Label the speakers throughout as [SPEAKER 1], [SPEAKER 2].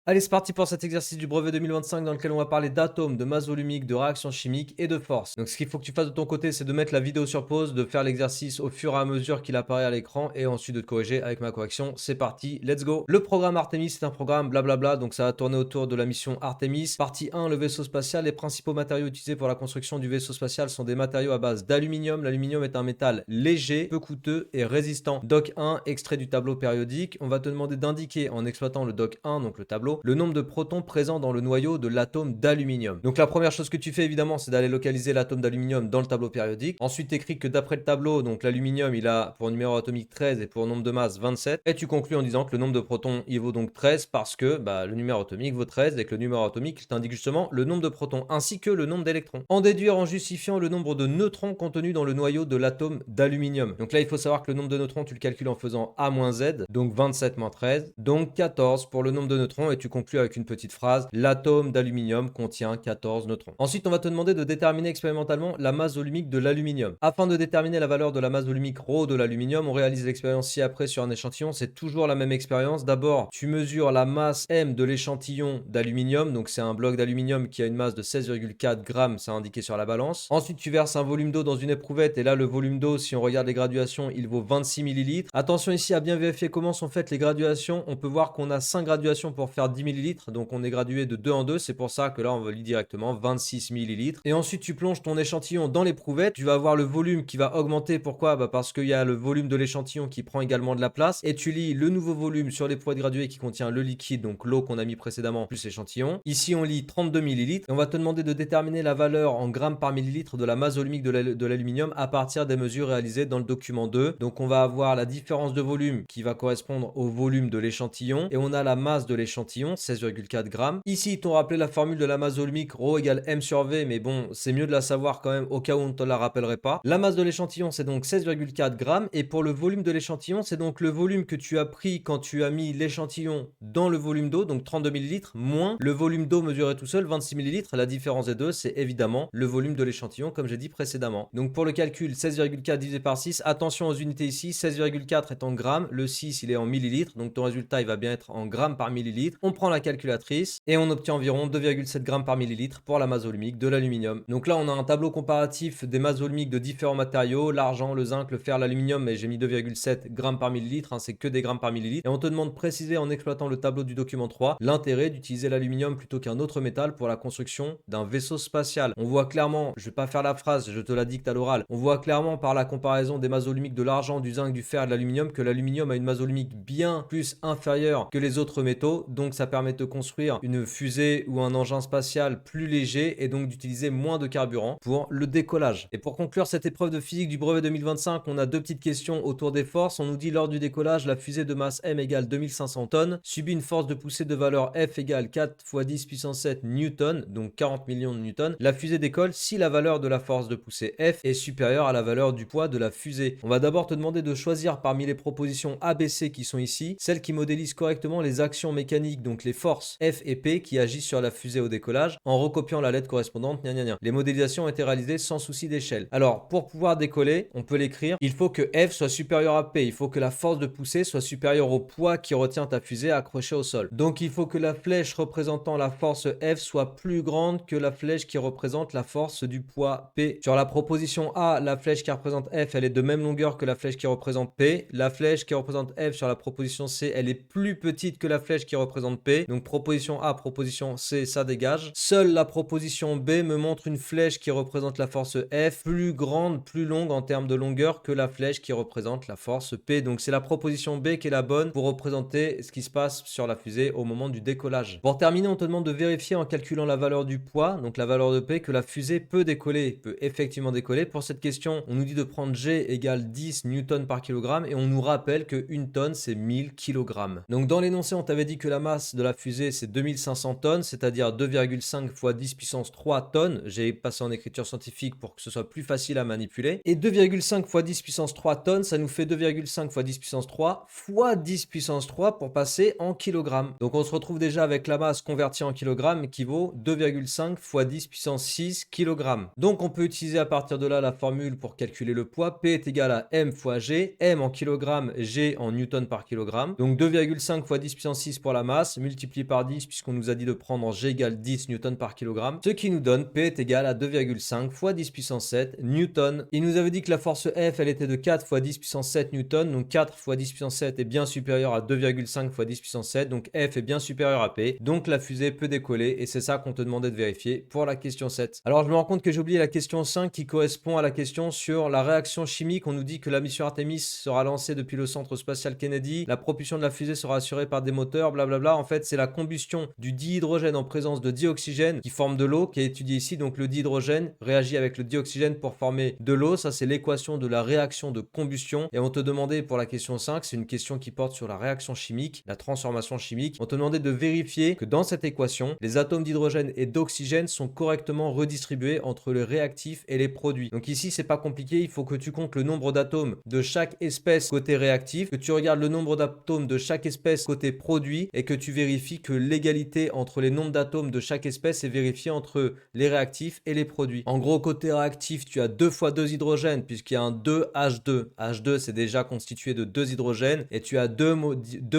[SPEAKER 1] Allez, c'est parti pour cet exercice du brevet 2025 dans lequel on va parler d'atomes, de masse volumique, de réactions chimiques et de force. Donc ce qu'il faut que tu fasses de ton côté, c'est de mettre la vidéo sur pause, de faire l'exercice au fur et à mesure qu'il apparaît à l'écran et ensuite de te corriger avec ma correction. C'est parti, let's go. Le programme Artemis, c'est un programme blablabla, donc ça va tourner autour de la mission Artemis. Partie 1, le vaisseau spatial. Les principaux matériaux utilisés pour la construction du vaisseau spatial sont des matériaux à base d'aluminium. L'aluminium est un métal léger, peu coûteux et résistant. Doc 1, extrait du tableau périodique. On va te demander d'indiquer en exploitant le doc 1, donc le tableau, le nombre de protons présents dans le noyau de l'atome d'aluminium. Donc la première chose que tu fais évidemment, c'est d'aller localiser l'atome d'aluminium dans le tableau périodique. Ensuite, tu écris que d'après le tableau, donc l'aluminium, il a pour numéro atomique 13 et pour nombre de masse 27. Et tu conclus en disant que le nombre de protons, il vaut donc 13 parce que le numéro atomique vaut 13 et que le numéro atomique t'indique justement le nombre de protons ainsi que le nombre d'électrons. En déduire en justifiant le nombre de neutrons contenus dans le noyau de l'atome d'aluminium. Donc là, il faut savoir que le nombre de neutrons, tu le calcules en faisant A-Z, donc 27 moins 13, donc 14 pour le nombre de neutrons et tu conclus avec une petite phrase, l'atome d'aluminium contient 14 neutrons. Ensuite, on va te demander de déterminer expérimentalement la masse volumique de l'aluminium. Afin de déterminer la valeur de la masse volumique ρ de l'aluminium, on réalise l'expérience ci-après sur un échantillon. C'est toujours la même expérience. D'abord, tu mesures la masse M de l'échantillon d'aluminium. Donc, c'est un bloc d'aluminium qui a une masse de 16,4 grammes, c'est indiqué sur la balance. Ensuite, tu verses un volume d'eau dans une éprouvette. Et là, le volume d'eau, si on regarde les graduations, il vaut 26 millilitres. Attention ici à bien vérifier comment sont faites les graduations. On peut voir qu'on a 5 graduations pour faire 10 millilitres. Donc, on est gradué de 2 en 2. C'est pour ça que là, on va lire directement 26 millilitres. Et ensuite, tu plonges ton échantillon dans l'éprouvette. Tu vas avoir le volume qui va augmenter. Pourquoi? Parce qu'il y a le volume de l'échantillon qui prend également de la place. Et tu lis le nouveau volume sur l'éprouvette graduée qui contient le liquide, donc l'eau qu'on a mis précédemment, plus l'échantillon. Ici, on lit 32 millilitres. Et on va te demander de déterminer la valeur en grammes par millilitre de la masse volumique de l'aluminium à partir des mesures réalisées dans le document 2. Donc, on va avoir la différence de volume qui va correspondre au volume de l'échantillon. Et on a la masse de l'échantillon, 16,4 grammes. Ici, ils t'ont rappelé la formule de la masse volumique, ρ égale m sur v, mais bon, c'est mieux de la savoir quand même au cas où on ne te la rappellerait pas. La masse de l'échantillon, c'est donc 16,4 grammes. Et pour le volume de l'échantillon, c'est donc le volume que tu as pris quand tu as mis l'échantillon dans le volume d'eau, donc 32 millilitres, moins le volume d'eau mesuré tout seul, 26 millilitres. La différence des deux, c'est évidemment le volume de l'échantillon, comme j'ai dit précédemment. Donc pour le calcul, 16,4 divisé par 6, attention aux unités ici, 16,4 est en grammes, le 6 il est en millilitres, donc ton résultat il va bien être en grammes par millilitre. On prend la calculatrice et on obtient environ 2,7 grammes par millilitre pour la masse volumique de l'aluminium. Donc là on a un tableau comparatif des masses volumiques de différents matériaux, l'argent, le zinc, le fer, l'aluminium, mais j'ai mis 2,7 grammes par millilitre, c'est que des grammes par millilitre. Et on te demande de préciser en exploitant le tableau du document 3 l'intérêt d'utiliser l'aluminium plutôt qu'un autre métal pour la construction d'un vaisseau spatial. On voit clairement, je vais pas faire la phrase, je te la dicte à l'oral, on voit clairement par la comparaison des masses volumiques de l'argent, du zinc, du fer et de l'aluminium que l'aluminium a une masse volumique bien plus inférieure que les autres métaux, donc ça permet de construire une fusée ou un engin spatial plus léger et donc d'utiliser moins de carburant pour le décollage. Et pour conclure cette épreuve de physique du brevet 2025, on a deux petites questions autour des forces. On nous dit lors du décollage, la fusée de masse M égale 2500 tonnes subit une force de poussée de valeur F égale 4 fois 10 puissance 7 newtons, donc 40 millions de newtons. La fusée décolle si la valeur de la force de poussée F est supérieure à la valeur du poids de la fusée. On va d'abord te demander de choisir parmi les propositions A, B, C qui sont ici, celles qui modélisent correctement les actions mécaniques, donc les forces F et P qui agissent sur la fusée au décollage, en recopiant la lettre correspondante, gna gna gna. Les modélisations ont été réalisées sans souci d'échelle. Alors, pour pouvoir décoller, on peut l'écrire, il faut que F soit supérieur à P, il faut que la force de poussée soit supérieure au poids qui retient ta fusée accrochée au sol. Donc, il faut que la flèche représentant la force F soit plus grande que la flèche qui représente la force du poids P. Sur la proposition A, la flèche qui représente F, elle est de même longueur que la flèche qui représente P. La flèche qui représente F sur la proposition C, elle est plus petite que la flèche qui représente P. Donc, proposition A, proposition C, ça dégage. Seule la proposition B me montre une flèche qui représente la force F plus grande, plus longue en termes de longueur que la flèche qui représente la force P. Donc c'est la proposition B qui est la bonne pour représenter ce qui se passe sur la fusée au moment du décollage. Pour terminer, on te demande de vérifier en calculant la valeur du poids, donc la valeur de P, que la fusée peut décoller, peut effectivement décoller. Pour cette question, on nous dit de prendre G égale 10 newtons par kilogramme et on nous rappelle que 1 tonne c'est 1000 kg. Donc dans l'énoncé, on t'avait dit que la masse de la fusée c'est 2500 tonnes, c'est-à-dire 2,5 fois 10 puissance 3 tonnes. J'ai passé en écriture scientifique pour que ce soit plus facile à manipuler. Et 2,5 fois 10 puissance 3 tonnes, ça nous fait 2,5 fois 10 puissance 3 fois 10 puissance 3 pour passer en kilogrammes. Donc on se retrouve déjà avec la masse convertie en kilogrammes qui vaut 2,5 fois 10 puissance 6 kg. Donc on peut utiliser à partir de là la formule pour calculer le poids. P est égal à M fois G. M en kilogrammes, G en newton par kilogramme. Donc 2,5 fois 10 puissance 6 pour la masse, l'inverse, multiplié par 10 puisqu'on nous a dit de prendre G égale 10 newtons par kilogramme, ce qui nous donne P est égal à 2,5 fois 10 puissance 7 newtons. Il nous avait dit que la force F, elle était de 4 fois 10 puissance 7 newtons, donc 4 fois 10 puissance 7 est bien supérieur à 2,5 fois 10 puissance 7, donc F est bien supérieur à P, donc la fusée peut décoller et c'est ça qu'on te demandait de vérifier pour la question 7. Alors je me rends compte que j'ai oublié la question 5 qui correspond à la question sur la réaction chimique. On nous dit que la mission Artemis sera lancée depuis le centre spatial Kennedy, la propulsion de la fusée sera assurée par des moteurs, blablabla. En fait, c'est la combustion du dihydrogène en présence de dioxygène qui forme de l'eau qui est étudiée ici. Donc le dihydrogène réagit avec le dioxygène pour former de l'eau. Ça, c'est l'équation de la réaction de combustion. Et on te demandait pour la question 5, c'est une question qui porte sur la réaction chimique, la transformation chimique. On te demandait de vérifier que dans cette équation, les atomes d'hydrogène et d'oxygène sont correctement redistribués entre les réactifs et les produits. Donc ici, c'est pas compliqué. Il faut que tu comptes le nombre d'atomes de chaque espèce côté réactif, que tu regardes le nombre d'atomes de chaque espèce côté produit et que tu vérifies que l'égalité entre les nombres d'atomes de chaque espèce est vérifiée entre les réactifs et les produits. En gros, côté réactif, tu as 2 fois 2 hydrogènes puisqu'il y a un 2H2. H2, c'est déjà constitué de 2 hydrogènes et tu as deux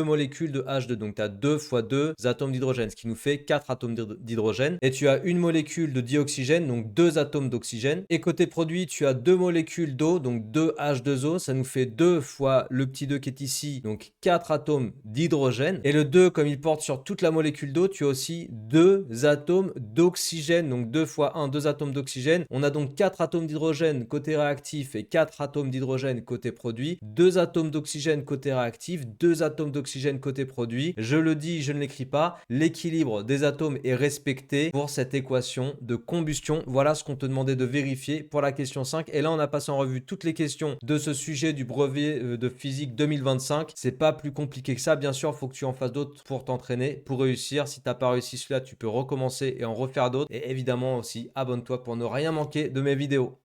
[SPEAKER 1] molécules de H2. Donc tu as 2 fois 2 atomes d'hydrogène, ce qui nous fait 4 atomes d'hydrogène. Et tu as une molécule de dioxygène, donc 2 atomes d'oxygène. Et côté produit, tu as 2 molécules d'eau, donc 2H2O. Ça nous fait 2 fois le petit 2 qui est ici, donc 4 atomes d'hydrogène. Et le 2, comme il porte sur toute la molécule d'eau, tu as aussi 2 atomes d'oxygène. Donc 2 fois 1, 2 atomes d'oxygène. On a donc 4 atomes d'hydrogène côté réactif et 4 atomes d'hydrogène côté produit. 2 atomes d'oxygène côté réactif, 2 atomes d'oxygène côté produit. Je le dis, je ne l'écris pas. L'équilibre des atomes est respecté pour cette équation de combustion. Voilà ce qu'on te demandait de vérifier pour la question 5. Et là, on a passé en revue toutes les questions de ce sujet du brevet de physique 2025. C'est pas plus compliqué que ça. Bien sûr, il faut que tu en fasses d'autres pour t'entraîner, pour réussir. Si tu n'as pas réussi celui-là, tu peux recommencer et en refaire d'autres. Et évidemment aussi, abonne-toi pour ne rien manquer de mes vidéos.